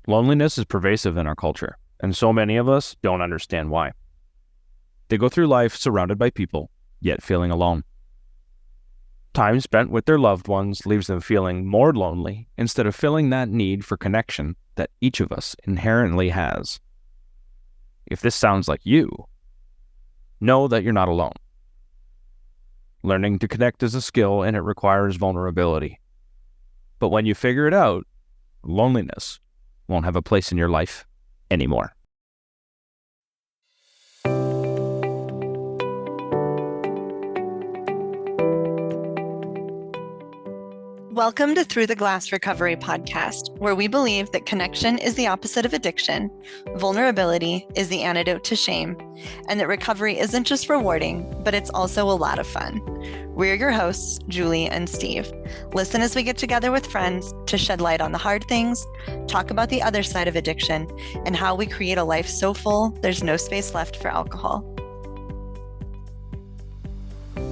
Loneliness is pervasive in our culture, and so many of us don't understand why. They go through life surrounded by people, yet feeling alone. Time spent with their loved ones leaves them feeling more lonely instead of filling that need for connection that each of us inherently has. If this sounds like you, know that you're not alone. Learning to connect is a skill and it requires vulnerability. But when you figure it out, loneliness won't have a place in your life anymore. Welcome to Through the Glass Recovery podcast, where we believe that connection is the opposite of addiction, vulnerability is the antidote to shame, and that recovery isn't just rewarding, but it's also a lot of fun. We're your hosts, Julie and Steve. Listen as we get together with friends to shed light on the hard things, talk about the other side of addiction, and how we create a life so full there's no space left for alcohol.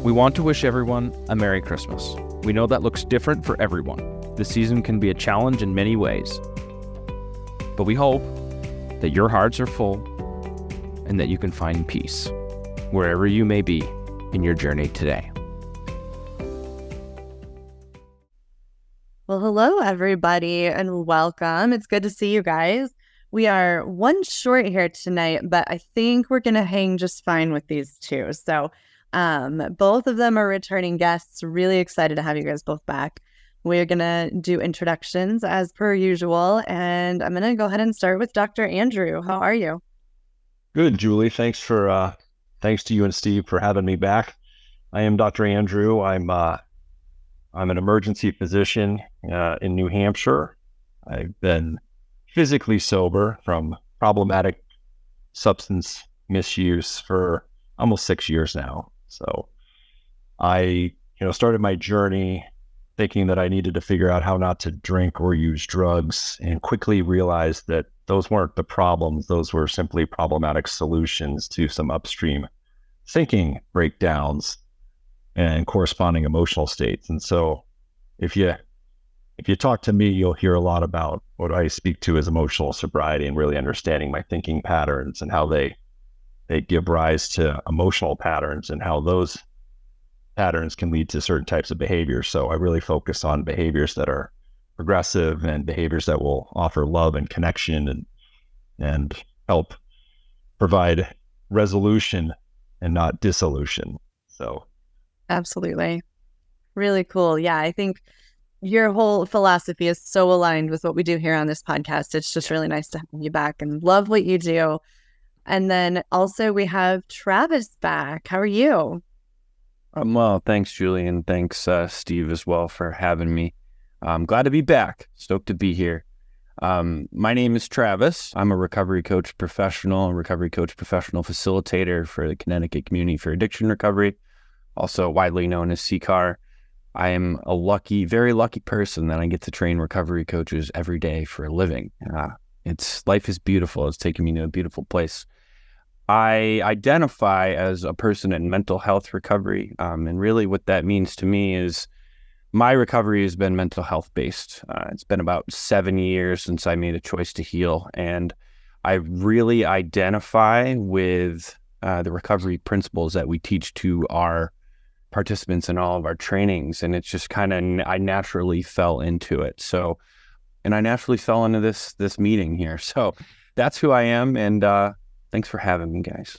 We want to wish everyone a Merry Christmas. We know that looks different for everyone. The season can be a challenge in many ways. But we hope that your hearts are full and that you can find peace wherever you may be in your journey today. Well, hello, everybody, and welcome. It's good to see you guys. We are one short here tonight, but I think we're going to hang just fine with these two. So both of them are returning guests. Really excited to have you guys both back. We're going to do introductions as per usual, and I'm going to go ahead and start with Dr. Andrew. How are you? Good, Julie. Thanks to you and Steve for having me back. I am Dr. Andrew. I'm an emergency physician in New Hampshire. I've been physically sober from problematic substance misuse for almost 6 years now. So I, started my journey thinking that I needed to figure out how not to drink or use drugs, and quickly realized that those weren't the problems. Those were simply problematic solutions to some upstream thinking breakdowns and corresponding emotional states. And so if you talk to me, you'll hear a lot about what I speak to as emotional sobriety and really understanding my thinking patterns and how they give rise to emotional patterns and how those patterns can lead to certain types of behaviors. So I really focus on behaviors that are progressive and behaviors that will offer love and connection and help provide resolution and not dissolution. So Absolutely. Really cool. Yeah, I think your whole philosophy is so aligned with what we do here on this podcast. It's just really nice to have you back and love what you do. And then also we have Travis back. How are you? I'm well. Thanks, Julie, and thanks, Steve, as well for having me. I'm glad to be back. Stoked to be here. My name is Travis. I'm a recovery coach professional facilitator for the Connecticut Community for Addiction Recovery, also widely known as CCAR. I am a very lucky person that I get to train recovery coaches every day for a living. Life is beautiful. It's taken me to a beautiful place. I identify as a person in mental health recovery, and really what that means to me is my recovery has been mental health based. It's been about 7 years since I made a choice to heal, and I really identify with the recovery principles that we teach to our participants in all of our trainings, and it's just I naturally fell into it. And I naturally fell into this meeting here. So that's who I am, and thanks for having me, guys.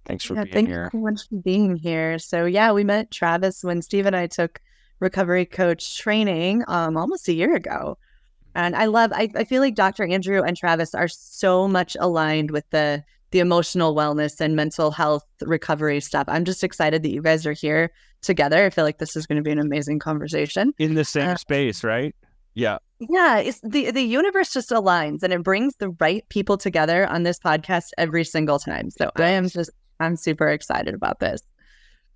Thanks for being here. Thanks so much for being here. So yeah, we met Travis when Steve and I took recovery coach training almost a year ago. And I feel like Dr. Andrew and Travis are so much aligned with the emotional wellness and mental health recovery stuff. I'm just excited that you guys are here together. I feel like this is going to be an amazing conversation. In the same space, right? Yeah. Yeah, it's the universe just aligns and it brings the right people together on this podcast every single time. So I'm super excited about this.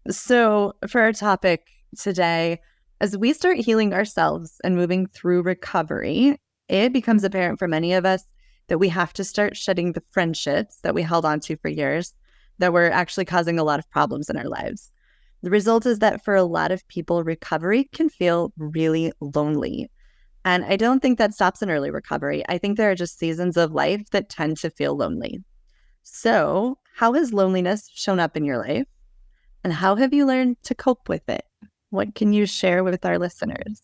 So for our topic today, as we start healing ourselves and moving through recovery, it becomes apparent for many of us that we have to start shedding the friendships that we held on to for years that were actually causing a lot of problems in our lives. The result is that for a lot of people, recovery can feel really lonely. And I don't think that stops in early recovery. I think there are just seasons of life that tend to feel lonely. So, how has loneliness shown up in your life? And how have you learned to cope with it? What can you share with our listeners?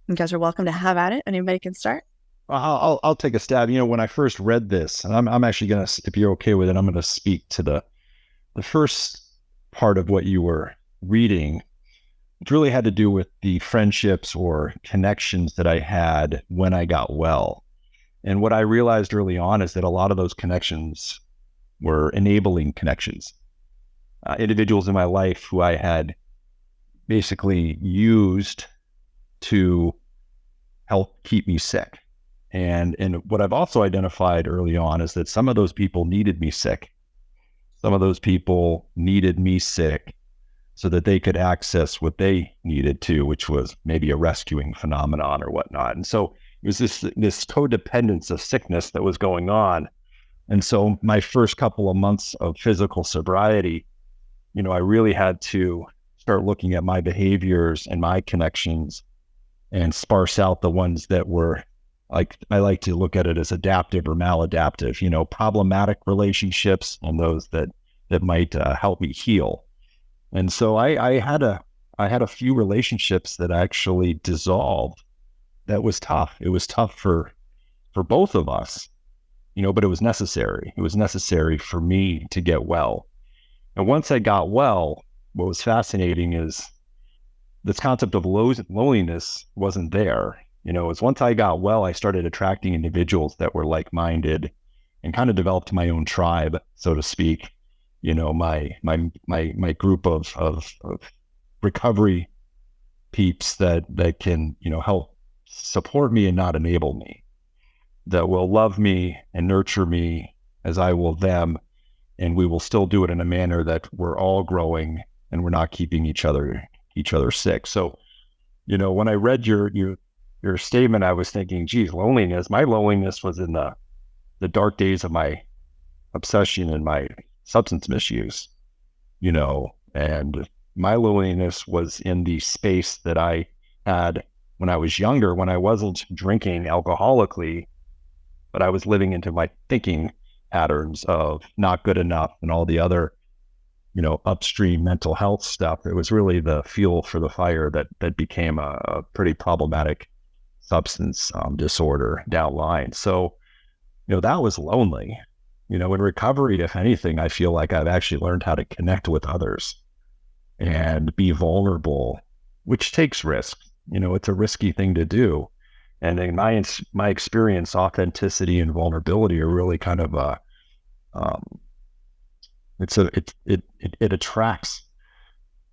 You guys are welcome to have at it. Anybody can start. I'll take a stab. When I first read this, and I'm actually going to, if you're okay with it, I'm going to speak to the first part of what you were reading. It really had to do with the friendships or connections that I had when I got well. And what I realized early on is that a lot of those connections were enabling connections. Individuals in my life who I had basically used to help keep me sick. And what I've also identified early on is that some of those people needed me sick. Some of those people needed me sick so that they could access what they needed to, which was maybe a rescuing phenomenon or whatnot. And so it was this codependence of sickness that was going on. And so my first couple of months of physical sobriety, I really had to start looking at my behaviors and my connections and sparse out the ones that were, like, I like to look at it as adaptive or maladaptive, problematic relationships and those that might help me heal. And so I had a few relationships that actually dissolved. That was tough. It was tough for both of us, but it was necessary. It was necessary for me to get well. And once I got well, what was fascinating is this concept of loneliness wasn't there. It's once I got well, I started attracting individuals that were like-minded and kind of developed my own tribe, so to speak. My group of recovery peeps that can, help support me and not enable me, that will love me and nurture me as I will them. And we will still do it in a manner that we're all growing and we're not keeping each other sick. So, when I read your statement, I was thinking, geez, loneliness. My loneliness was in the dark days of my obsession and my substance misuse, and my loneliness was in the space that I had when I was younger, when I wasn't drinking alcoholically, but I was living into my thinking patterns of not good enough and all the other, upstream mental health stuff. It was really the fuel for the fire that became a pretty problematic substance disorder down the line. So, that was lonely. In recovery, if anything, I feel like I've actually learned how to connect with others and be vulnerable, which takes risk. It's a risky thing to do. And in my experience, authenticity and vulnerability are really kind of it attracts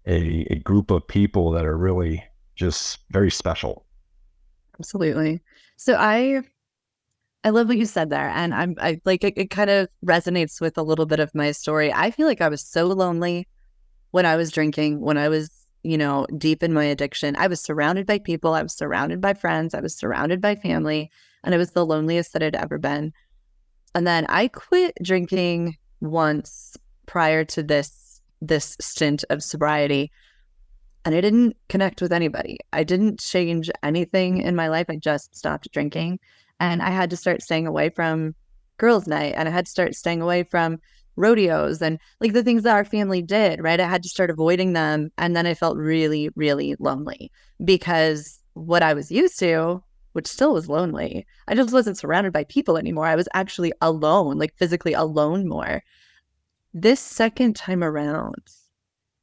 a group of people that are really just very special. Absolutely. So I love what you said there, and I like it kind of resonates with a little bit of my story. I feel like I was so lonely when I was drinking, when I was, deep in my addiction. I was surrounded by people, I was surrounded by friends, I was surrounded by family, and I was the loneliest that I'd ever been. And then I quit drinking once prior to this stint of sobriety, and I didn't connect with anybody. I didn't change anything in my life. I just stopped drinking. And I had to start staying away from girls' night, and I had to start staying away from rodeos and like the things that our family did, right? I had to start avoiding them. And then I felt really, really lonely because what I was used to, which still was lonely, I just wasn't surrounded by people anymore. I was actually alone, like physically alone more. This second time around,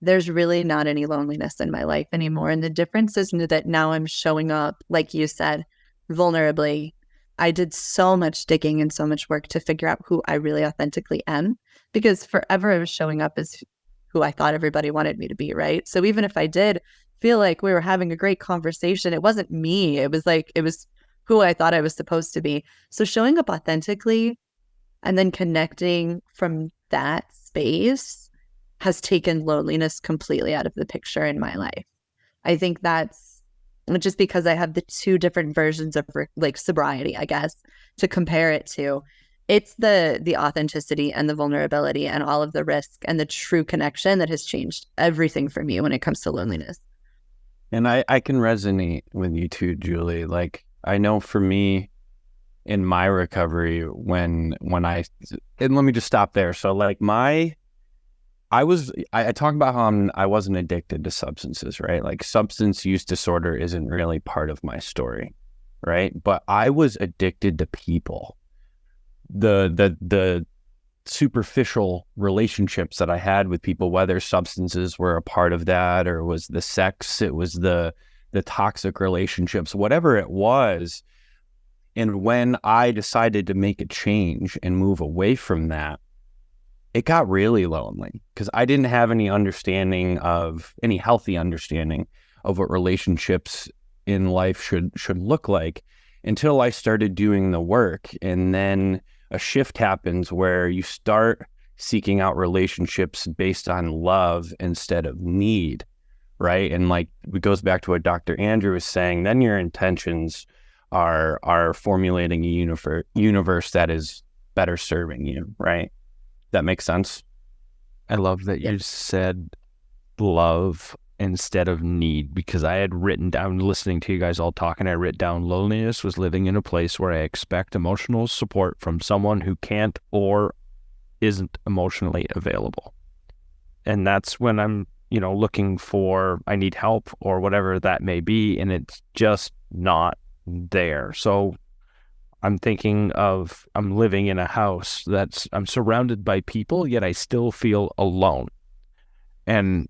there's really not any loneliness in my life anymore. And the difference is that now I'm showing up, like you said, vulnerably. I did so much digging and so much work to figure out who I really authentically am, because forever I was showing up as who I thought everybody wanted me to be, right? So even if I did feel like we were having a great conversation, it wasn't me. It was who I thought I was supposed to be. So showing up authentically and then connecting from that space has taken loneliness completely out of the picture in my life. I think that's just because I have the two different versions of like sobriety, I guess, to compare it to. It's the authenticity and the vulnerability and all of the risk and the true connection that has changed everything for me when it comes to loneliness. And I can resonate with you too, Julie. Like, I know for me in my recovery, and let me just stop there. So like I talk about how I wasn't addicted to substances, right? Like substance use disorder isn't really part of my story, right? But I was addicted to people. The superficial relationships that I had with people, whether substances were a part of that or was the sex, it was the toxic relationships, whatever it was. And when I decided to make a change and move away from that, it got really lonely because I didn't have any healthy understanding of what relationships in life should look like until I started doing the work. And then a shift happens where you start seeking out relationships based on love instead of need, right? And like it goes back to what Dr. Andrew was saying, then your intentions are formulating a universe that is better serving you, right? That makes sense? I love that you said love instead of need, because I had written down, listening to you guys all talking, I wrote down loneliness was living in a place where I expect emotional support from someone who can't or isn't emotionally available. And that's when I'm, looking for, I need help or whatever that may be, and it's just not there. So I'm thinking of, I'm living in a house I'm surrounded by people, yet I still feel alone. And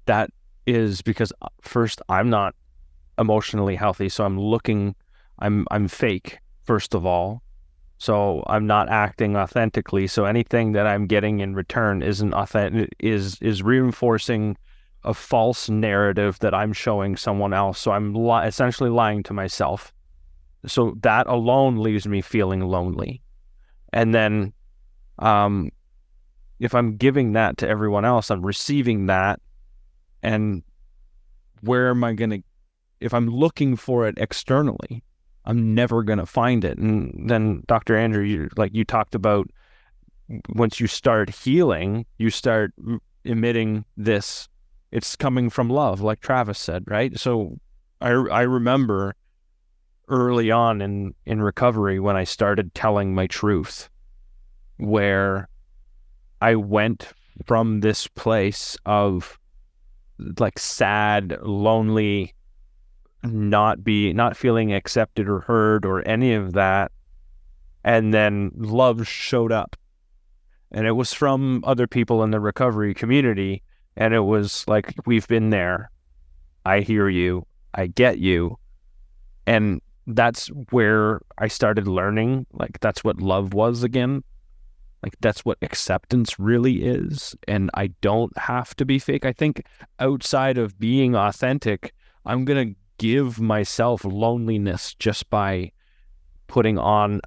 that is because first, I'm not emotionally healthy. So I'm fake, first of all. So I'm not acting authentically. So anything that I'm getting in return isn't authentic, is reinforcing a false narrative that I'm showing someone else. So I'm essentially lying to myself. So that alone leaves me feeling lonely. And then if I'm giving that to everyone else, I'm receiving that. And where am I going to, if I'm looking for it externally, I'm never going to find it. And then Dr. Andrew, you talked about once you start healing, you start emitting this, it's coming from love, like Travis said, right? So I remember early on in recovery when I started telling my truth, where I went from this place of like sad, lonely, not feeling accepted or heard or any of that. And then love showed up, and it was from other people in the recovery community. And it was like, we've been there. I hear you. I get you. And that's where I started learning, like, that's what love was again. Like, that's what acceptance really is. And I don't have to be fake. I think outside of being authentic, I'm going to give myself loneliness just by putting on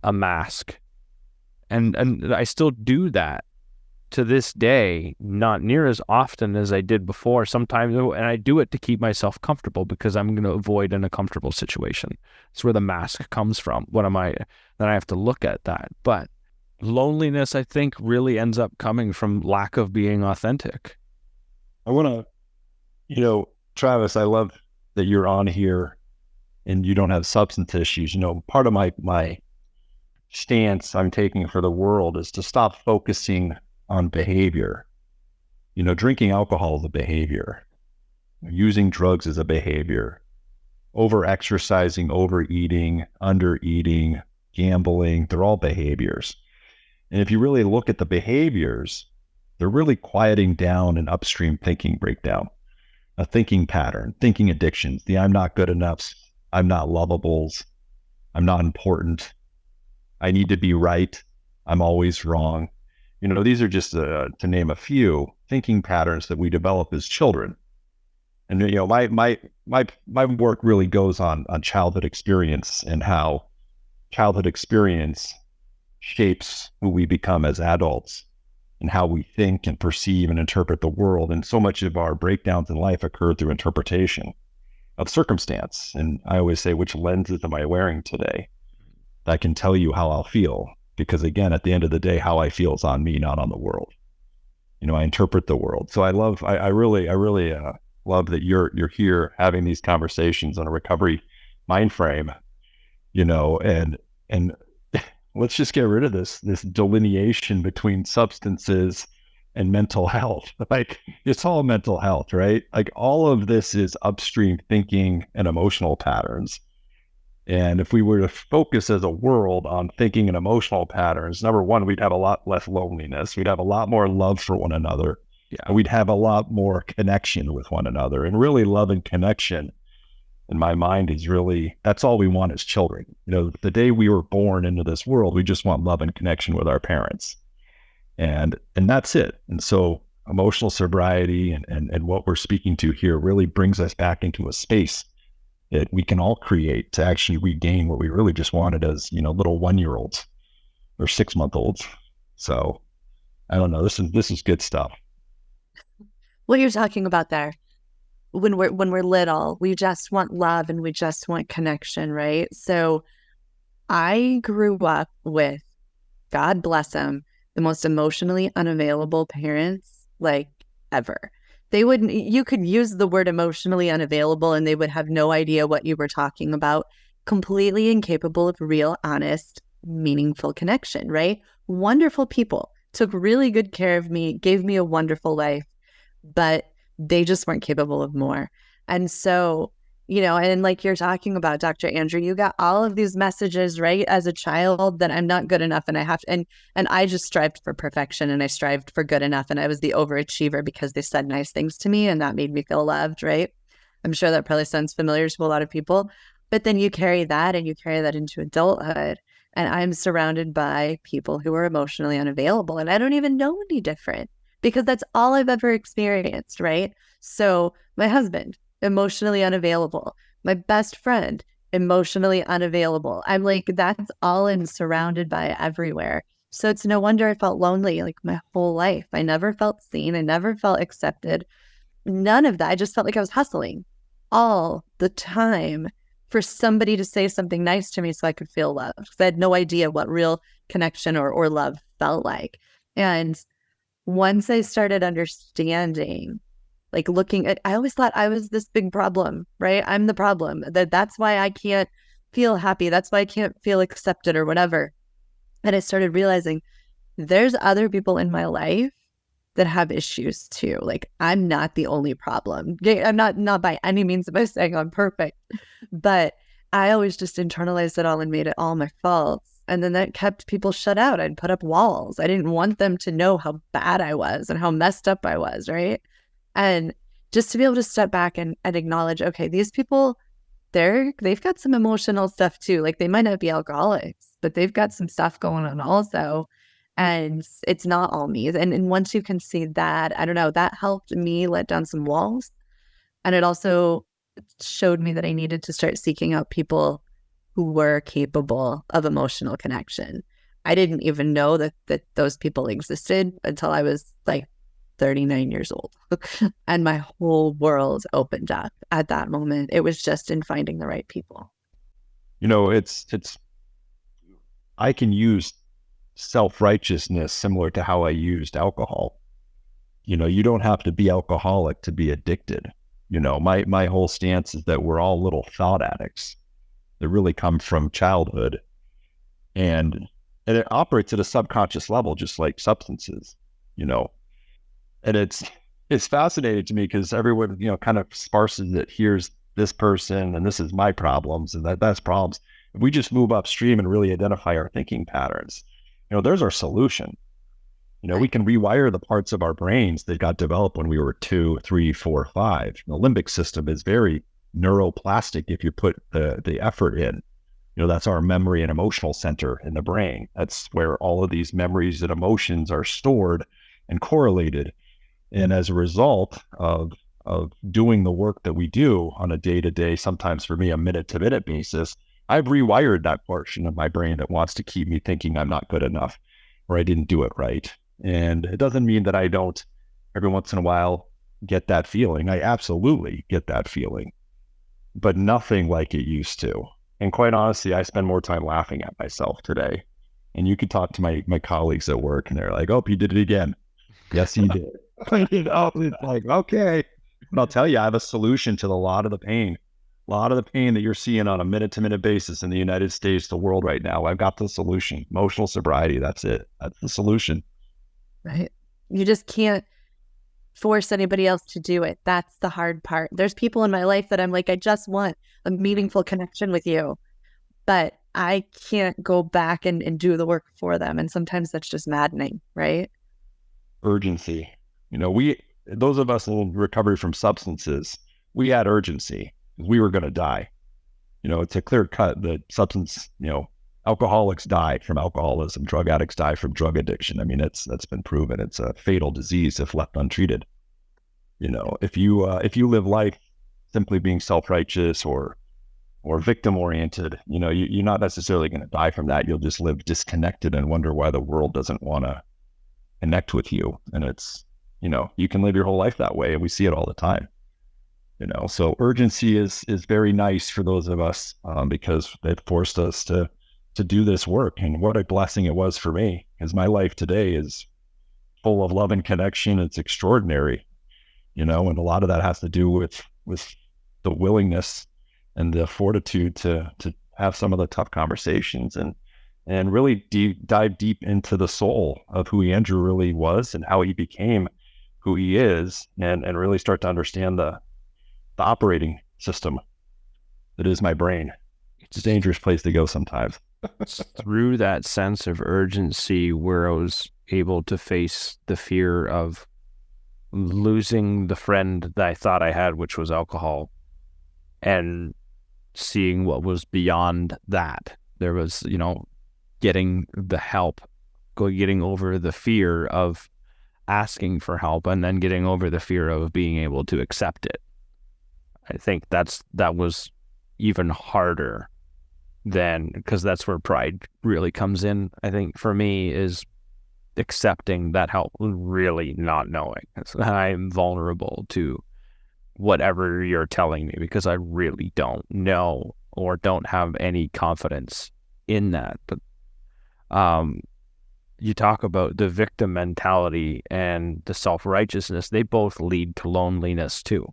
a mask. And I still do that to this day, not near as often as I did before sometimes. And I do it to keep myself comfortable because I'm going to avoid an uncomfortable situation. It's where the mask comes from. Then I have to look at that. But loneliness, I think, really ends up coming from lack of being authentic. I want to, Travis, I love that you're on here and you don't have substance issues. Part of my stance I'm taking for the world is to stop focusing on behavior. Drinking alcohol is a behavior. Using drugs is a behavior. Over-exercising, overeating, under-eating, gambling, they're all behaviors. And if you really look at the behaviors, they're really quieting down an upstream thinking breakdown, a thinking pattern, thinking addictions, the I'm not good enough, I'm not lovables, I'm not important, I need to be right, I'm always wrong. These are just, to name a few, thinking patterns that we develop as children. And, my work really goes on childhood experience and how childhood experience shapes who we become as adults and how we think and perceive and interpret the world. And so much of our breakdowns in life occur through interpretation of circumstance. And I always say, which lenses am I wearing today? That can tell you how I'll feel. Because again, at the end of the day, how I feel is on me, not on the world. I interpret the world. So I really love that you're here having these conversations on a recovery mind frame, and let's just get rid of this delineation between substances and mental health. Like, it's all mental health, right? Like, all of this is upstream thinking and emotional patterns. And if we were to focus as a world on thinking and emotional patterns, number one, we'd have a lot less loneliness. We'd have a lot more love for one another. Yeah. We'd have a lot more connection with one another. And really, love and connection, in my mind, is really, that's all we want as children. The day we were born into this world, we just want love and connection with our parents. And that's it. And so emotional sobriety and what we're speaking to here really brings us back into a space that we can all create to actually regain what we really just wanted as, little 1-year-olds or 6-month-olds. So I don't know. This is good stuff. What you're talking about there, when we're little, we just want love and we just want connection, right? So I grew up with, God bless them, the most emotionally unavailable parents like ever. You could use the word emotionally unavailable and they would have no idea what you were talking about. Completely incapable of real, honest, meaningful connection, right? Wonderful people, took really good care of me, gave me a wonderful life, but they just weren't capable of more. And so, and like you're talking about, Dr. Andrew, you got all of these messages, right, as a child that I'm not good enough and I have to, and I just strived for perfection and I strived for good enough and I was the overachiever because they said nice things to me and that made me feel loved, right? I'm sure that probably sounds familiar to a lot of people, but then you carry that into adulthood, and I'm surrounded by people who are emotionally unavailable and I don't even know any different because that's all I've ever experienced, right? So my husband, emotionally unavailable. My best friend, emotionally unavailable. I'm like, that's all I'm surrounded by everywhere. So it's no wonder I felt lonely like my whole life. I never felt seen. I never felt accepted. None of that. I just felt like I was hustling all the time for somebody to say something nice to me so I could feel loved. Because I had no idea what real connection or love felt like. And once I started understanding, like looking at, I always thought I was this big problem, right? I'm the problem. That's why I can't feel happy. That's why I can't feel accepted or whatever. And I started realizing there's other people in my life that have issues too. Like, I'm not the only problem. I'm not by any means am I saying I'm perfect, but I always just internalized it all and made it all my faults. And then that kept people shut out. I'd put up walls. I didn't want them to know how bad I was and how messed up I was, right? And just to be able to step back and acknowledge, okay, these people, they've got some emotional stuff too. Like, they might not be alcoholics, but they've got some stuff going on also. And it's not all me. And once you can see that, I don't know, that helped me let down some walls. And it also showed me that I needed to start seeking out people who were capable of emotional connection. I didn't even know that those people existed until I was like 39 years old. And my whole world opened up at that moment. It was just in finding the right people. I can use self-righteousness similar to how I used alcohol. You don't have to be alcoholic to be addicted. My whole stance is that we're all little thought addicts that really come from childhood. And it operates at a subconscious level, just like substances, And it's fascinating to me because everyone, kind of sparses it. Here's this person and this is my problems and that's problems. If we just move upstream and really identify our thinking patterns, there's our solution. We can rewire the parts of our brains that got developed when we were 2, 3, 4, 5. The limbic system is very neuroplastic if you put the effort in. That's our memory and emotional center in the brain. That's where all of these memories and emotions are stored and correlated. And as a result of doing the work that we do on a day-to-day, sometimes for me, a minute-to-minute basis, I've rewired that portion of my brain that wants to keep me thinking I'm not good enough or I didn't do it right. And it doesn't mean that I don't every once in a while get that feeling. I absolutely get that feeling, but nothing like it used to. And quite honestly, I spend more time laughing at myself today. And you could talk to my colleagues at work and they're like, oh, you did it again. Yes, he did. It's like, okay. But I'll tell you, I have a solution to a lot of the pain A lot of the pain that you're seeing on a minute-to-minute basis in the United States, the world right now, I've got the solution. Emotional sobriety, that's it. That's the solution. Right. You just can't force anybody else to do it. That's the hard part. There's people in my life that I'm like, I just want a meaningful connection with you, but I can't go back and do the work for them. And sometimes that's just maddening, right? Urgency. Those of us in recovery from substances, we had urgency. We were going to die. It's a clear cut that substance, alcoholics die from alcoholism, drug addicts die from drug addiction. I mean, that's been proven. It's a fatal disease if left untreated. If you live life simply being self-righteous or victim oriented, you're not necessarily going to die from that. You'll just live disconnected and wonder why the world doesn't want to connect with you. And it's, you can live your whole life that way, and we see it all the time. So urgency is very nice for those of us because it forced us to do this work. And what a blessing it was for me, because my life today is full of love and connection. It's extraordinary, and a lot of that has to do with the willingness and the fortitude to have some of the tough conversations and really dive deep into the soul of who Andrew really was and how he became who he is, and really start to understand the operating system that is my brain. It's a dangerous place to go sometimes. Through that sense of urgency where I was able to face the fear of losing the friend that I thought I had, which was alcohol, and seeing what was beyond that. There was, getting the help, getting over the fear of asking for help, and then getting over the fear of being able to accept it. I think that was even harder because that's where pride really comes in. I think for me is accepting that help, really not knowing. I'm vulnerable to whatever you're telling me because I really don't know or don't have any confidence in that. But you talk about the victim mentality and the self-righteousness. They both lead to loneliness too.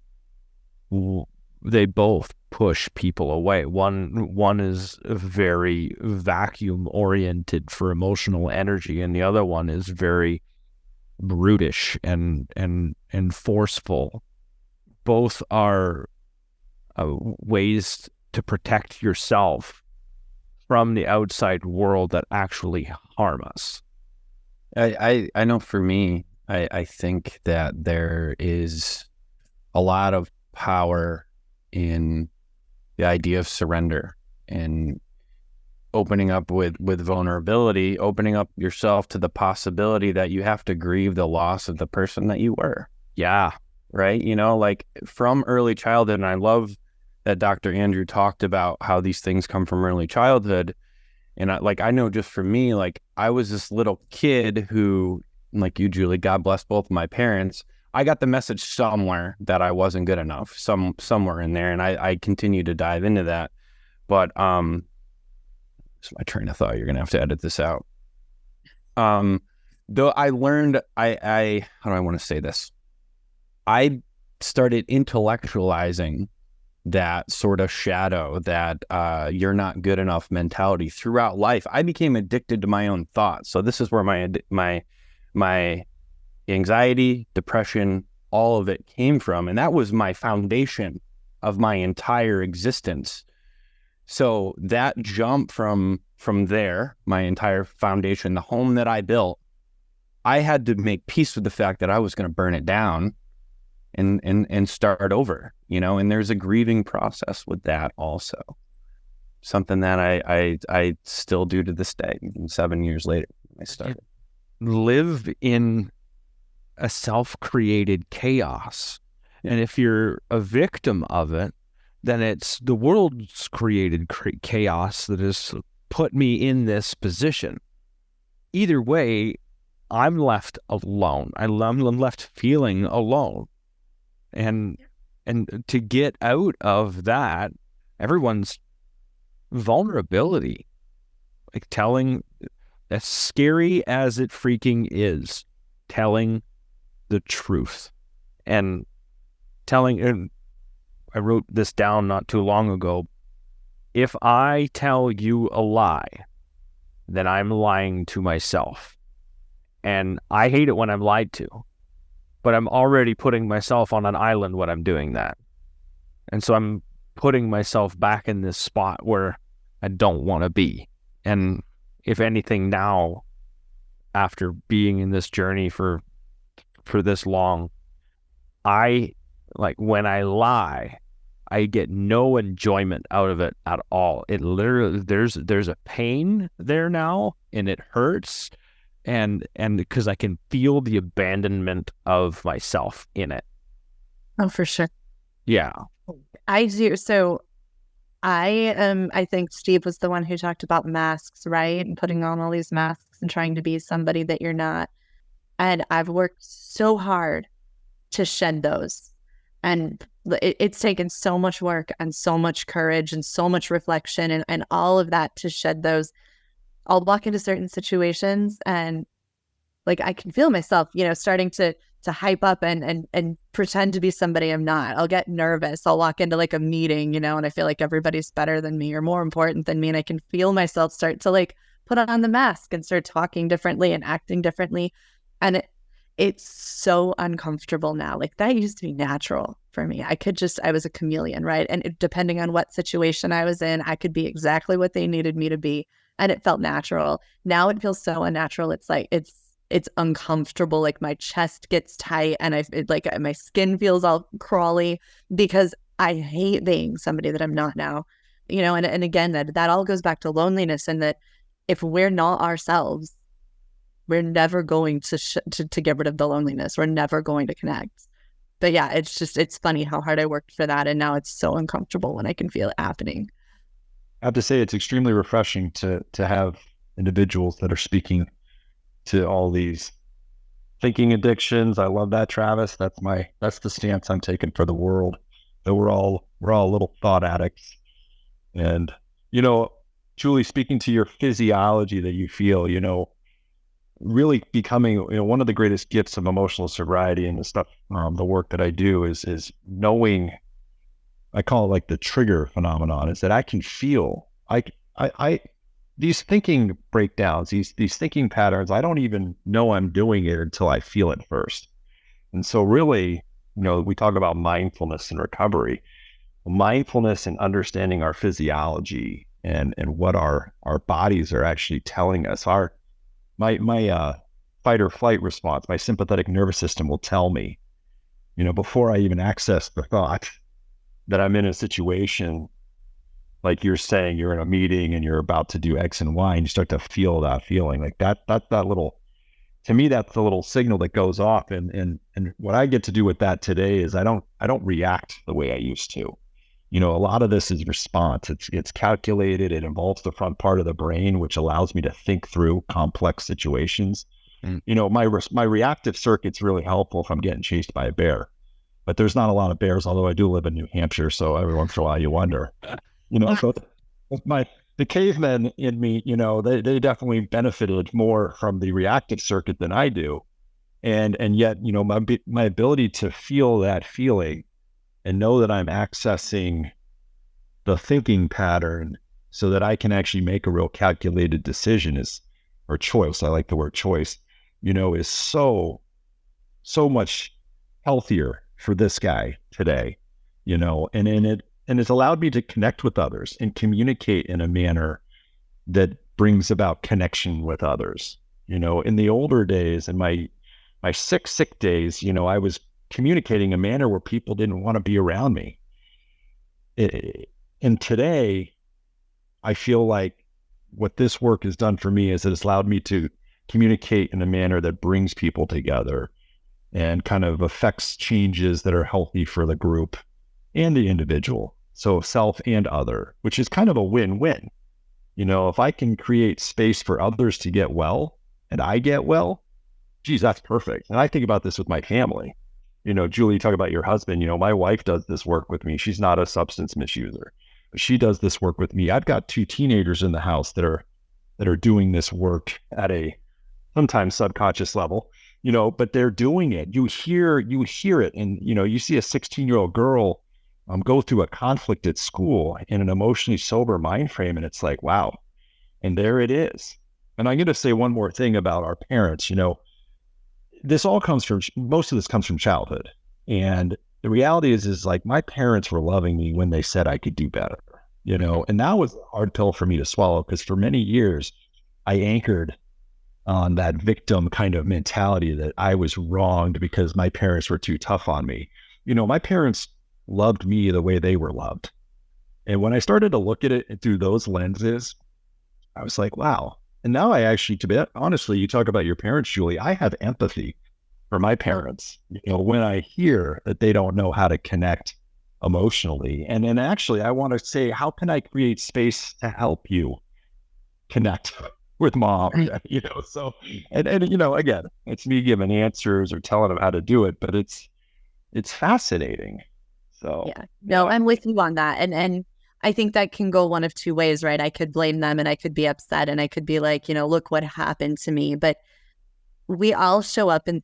They both push people away. One is very vacuum oriented for emotional energy, and the other one is very brutish and forceful. Both are ways to protect yourself from the outside world that actually harm us. I know for me, I think that there is a lot of power in the idea of surrender and opening up with vulnerability, opening up yourself to the possibility that you have to grieve the loss of the person that you were. Yeah. Right. Like from early childhood. And I love that Dr. Andrew talked about how these things come from early childhood. And I know just for me, like I was this little kid who, like you, Julie, God bless both of my parents. I got the message somewhere that I wasn't good enough, somewhere in there. And I continue to dive into that. But it's my train of thought. You're going to have to edit this out. Though I learned, how do I want to say this? I started intellectualizing that sort of shadow, that you're not good enough mentality throughout life. I became addicted to my own thoughts. So this is where my anxiety, depression, all of it came from. And that was my foundation of my entire existence. So that jump from there, my entire foundation, the home that I built, I had to make peace with the fact that I was going to burn it down and start over, and there's a grieving process with that also. Something that I still do to this day, even 7 years later, I started. Live in a self-created chaos. And if you're a victim of it, then it's the world's created chaos that has put me in this position. Either way, I'm left alone. I'm left feeling alone. And to get out of that, everyone's vulnerability, like telling, as scary as it freaking is, telling the truth and telling, and I wrote this down not too long ago. If I tell you a lie, then I'm lying to myself. And I hate it when I'm lied to, but I'm already putting myself on an island when I'm doing that. And so I'm putting myself back in this spot where I don't want to be. And if anything now, after being in this journey for this long, when I lie, I get no enjoyment out of it at all. It literally, there's a pain there now, and it hurts, and because I can feel the abandonment of myself in it. Oh, for sure. Yeah. I do. So I think Steve was the one who talked about masks, right? And putting on all these masks and trying to be somebody that you're not. And I've worked so hard to shed those. And it's taken so much work and so much courage and so much reflection and all of that to shed those. I'll walk into certain situations and like I can feel myself, starting to hype up and pretend to be somebody I'm not. I'll get nervous. I'll walk into like a meeting, and I feel like everybody's better than me or more important than me. And I can feel myself start to like put on the mask and start talking differently and acting differently. And it's so uncomfortable now. Like that used to be natural for me. I was a chameleon, right? And depending on what situation I was in, I could be exactly what they needed me to be. And it felt natural. Now it feels so unnatural. It's like, it's uncomfortable. Like my chest gets tight and my skin feels all crawly because I hate being somebody that I'm not now, and again, that all goes back to loneliness, and that if we're not ourselves, we're never going to get rid of the loneliness. We're never going to connect. But yeah, it's funny how hard I worked for that. And now it's so uncomfortable when I can feel it happening. I have to say it's extremely refreshing to have individuals that are speaking to all these thinking addictions. I love that, Travis. That's the stance I'm taking for the world. That we're all little thought addicts. And, Julie, speaking to your physiology that you feel, really becoming, one of the greatest gifts of emotional sobriety and the stuff, the work that I do is knowing, I call it like the trigger phenomenon, is that I can feel, these thinking breakdowns, these thinking patterns, I don't even know I'm doing it until I feel it first. And so really, we talk about mindfulness and recovery, mindfulness and understanding our physiology and what our bodies are actually telling us. My fight or flight response, my sympathetic nervous system will tell me, before I even access the thought that I'm in a situation, like you're saying, you're in a meeting and you're about to do X and Y, and you start to feel that feeling like that little, to me, that's the little signal that goes off. And what I get to do with that today is I don't react the way I used to. A lot of this is response. It's calculated. It involves the front part of the brain, which allows me to think through complex situations. My reactive circuit's really helpful if I'm getting chased by a bear, but there's not a lot of bears, although I do live in New Hampshire. So every once in a while you wonder, so the cavemen in me, they definitely benefited more from the reactive circuit than I do. And yet, my ability to feel that feeling and know that I'm accessing the thinking pattern so that I can actually make a real calculated decision or choice. I like the word choice, is so much healthier for this guy today, and it's allowed me to connect with others and communicate in a manner that brings about connection with others. In the older days, in my sick days, I was communicating a manner where people didn't want to be around me. And today, I feel like what this work has done for me is that it's allowed me to communicate in a manner that brings people together and kind of affects changes that are healthy for the group and the individual. So self and other, which is kind of a win-win. If I can create space for others to get well and I get well, geez, that's perfect. And I think about this with my family. Julie, you talk about your husband, my wife does this work with me. She's not a substance misuser, but she does this work with me. I've got 2 teenagers in the house that are doing this work at a sometimes subconscious level, but they're doing it. You hear it. And, you see a 16-year-old girl go through a conflict at school in an emotionally sober mind frame. And it's like, wow. And there it is. And I'm going to say one more thing about our parents. Most of this comes from childhood. And the reality is like my parents were loving me when they said I could do better, and that was a hard pill for me to swallow, because for many years I anchored on that victim kind of mentality that I was wronged because my parents were too tough on me. My parents loved me the way they were loved. And when I started to look at it through those lenses, I was like, wow. And now I actually, to be honestly, you talk about your parents, Julie, I have empathy for my parents, when I hear that they don't know how to connect emotionally. And then actually, I want to say, how can I create space to help you connect with mom? So, and again, it's me giving answers or telling them how to do it, but it's fascinating. So, yeah, no, I'm with you on that. And I think that can go one of two ways, right? I could blame them and I could be upset and I could be like, look what happened to me. But we all show up and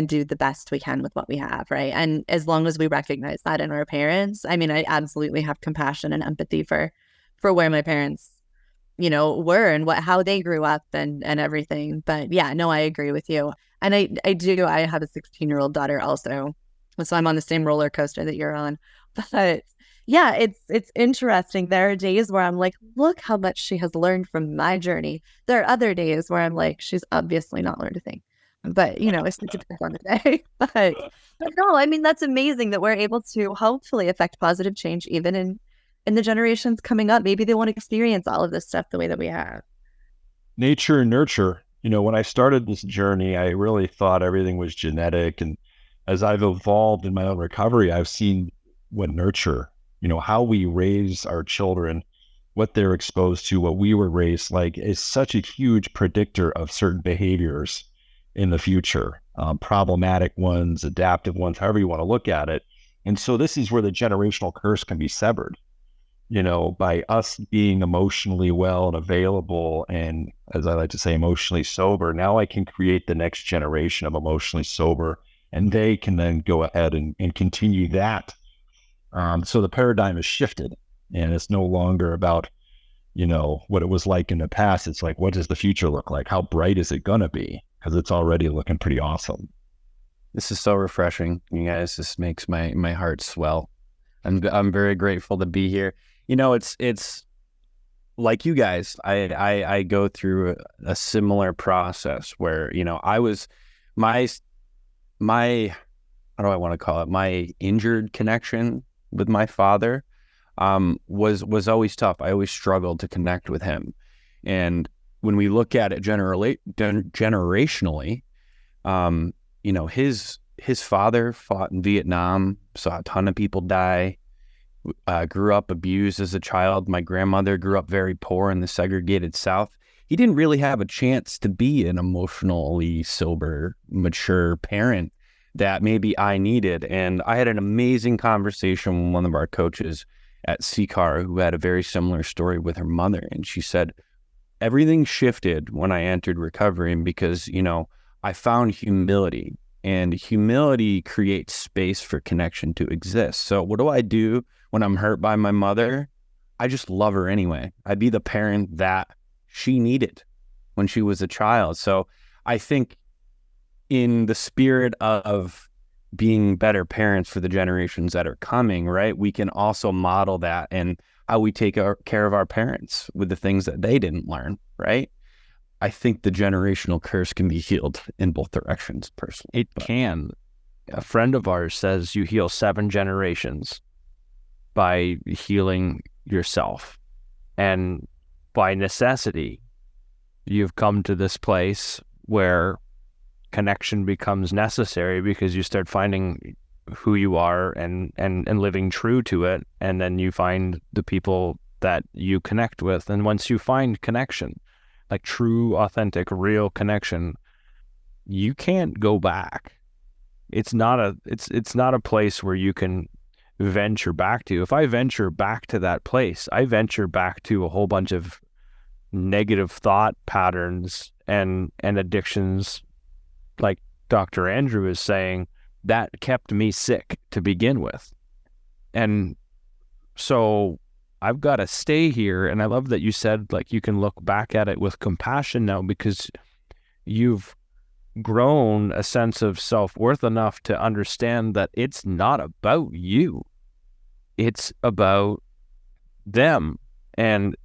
do the best we can with what we have, right? And as long as we recognize that in our parents, I mean, I absolutely have compassion and empathy for where my parents, were and how they grew up and everything. But yeah, no, I agree with you. And I have a 16-year-old daughter also. So I'm on the same roller coaster that you're on. But yeah, it's interesting. There are days where I'm like, look how much she has learned from my journey. There are other days where I'm like, she's obviously not learned a thing. But, it depends on the day. But no, I mean, that's amazing that we're able to hopefully affect positive change even in the generations coming up. Maybe they want to experience all of this stuff the way that we have. Nature and nurture. When I started this journey, I really thought everything was genetic. And as I've evolved in my own recovery, I've seen what nurture, how we raise our children, what they're exposed to, what we were raised like, is such a huge predictor of certain behaviors in the future, problematic ones, adaptive ones, however you want to look at it. And so this is where the generational curse can be severed, by us being emotionally well and available. And as I like to say, emotionally sober. Now I can create the next generation of emotionally sober, and they can then go ahead and continue that. So the paradigm has shifted, and it's no longer about, what it was like in the past. It's like, what does the future look like? How bright is it going to be? Because it's already looking pretty awesome. This is so refreshing, you guys. This makes my heart swell. I'm very grateful to be here. It's like you guys. I go through a similar process where I was my how do I want to call it? My injured connection with my father was always tough. I always struggled to connect with him, and when we look at it generationally, his father fought in Vietnam, saw a ton of people die, grew up abused as a child. My grandmother grew up very poor in the segregated South. He didn't really have a chance to be an emotionally sober, mature parent that maybe I needed. And I had an amazing conversation with one of our coaches at CCAR who had a very similar story with her mother. And she said, everything shifted when I entered recovery because, I found humility, and humility creates space for connection to exist. So what do I do when I'm hurt by my mother? I just love her anyway. I'd be the parent that she needed when she was a child. So I think in the spirit of being better parents for the generations that are coming, right, we can also model that and how we take care of our parents with the things that they didn't learn, right? I think the generational curse can be healed in both directions, personally. It can. A friend of ours says you heal 7 generations by healing yourself. And by necessity, you've come to this place where connection becomes necessary because you start finding who you are and living true to it. And then you find the people that you connect with. And once you find connection, like true, authentic, real connection, you can't go back. It's not a place where you can venture back to. If I venture back to that place, I venture back to a whole bunch of negative thought patterns and addictions, like Dr. Andrew is saying, that kept me sick to begin with. And so I've got to stay here. And I love that you said, like, you can look back at it with compassion now because you've grown a sense of self-worth enough to understand that it's not about you. It's about them. And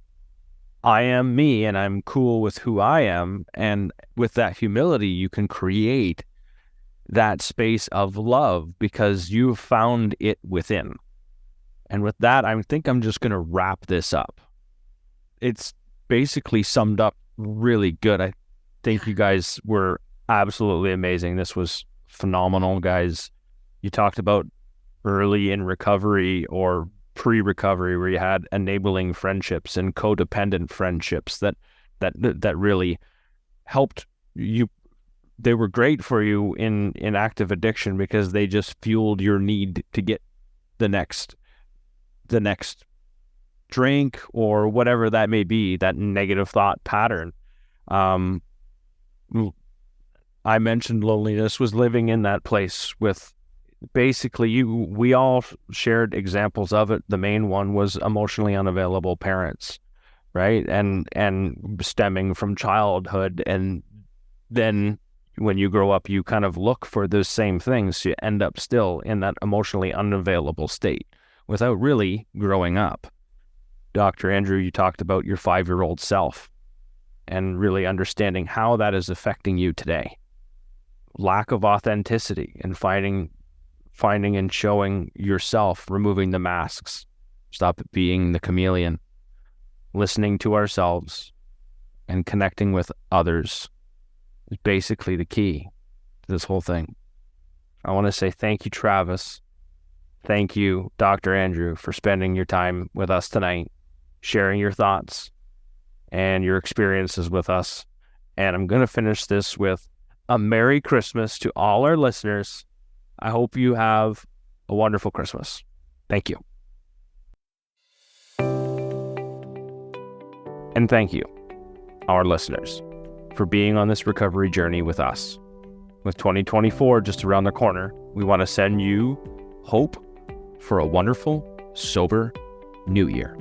I am me, and I'm cool with who I am. And with that humility, you can create that space of love because you've found it within. And with that, I think I'm just going to wrap this up. It's basically summed up really good. I think you guys were absolutely amazing. This was phenomenal, guys. You talked about early in recovery or pre-recovery where you had enabling friendships and codependent friendships that really helped you. They were great for you in active addiction because they just fueled your need to get the next drink or whatever that may be, that negative thought pattern. I mentioned loneliness was living in that place with basically we all shared examples of it. The main one was emotionally unavailable parents, right? And stemming from childhood. And then when you grow up, you kind of look for those same things. You end up still in that emotionally unavailable state without really growing up. Dr. Andrew, you talked about your 5-year-old self and really understanding how that is affecting you today. Lack of authenticity and finding and showing yourself, removing the masks, stop being the chameleon, listening to ourselves and connecting with others is basically the key to this whole thing. I want to say thank you, Travis. Thank you, Dr. Andrew, for spending your time with us tonight, sharing your thoughts and your experiences with us. And I'm going to finish this with a Merry Christmas to all our listeners. I hope you have a wonderful Christmas. Thank you. And thank you, our listeners, for being on this recovery journey with us. With 2024 just around the corner, we want to send you hope for a wonderful, sober new year.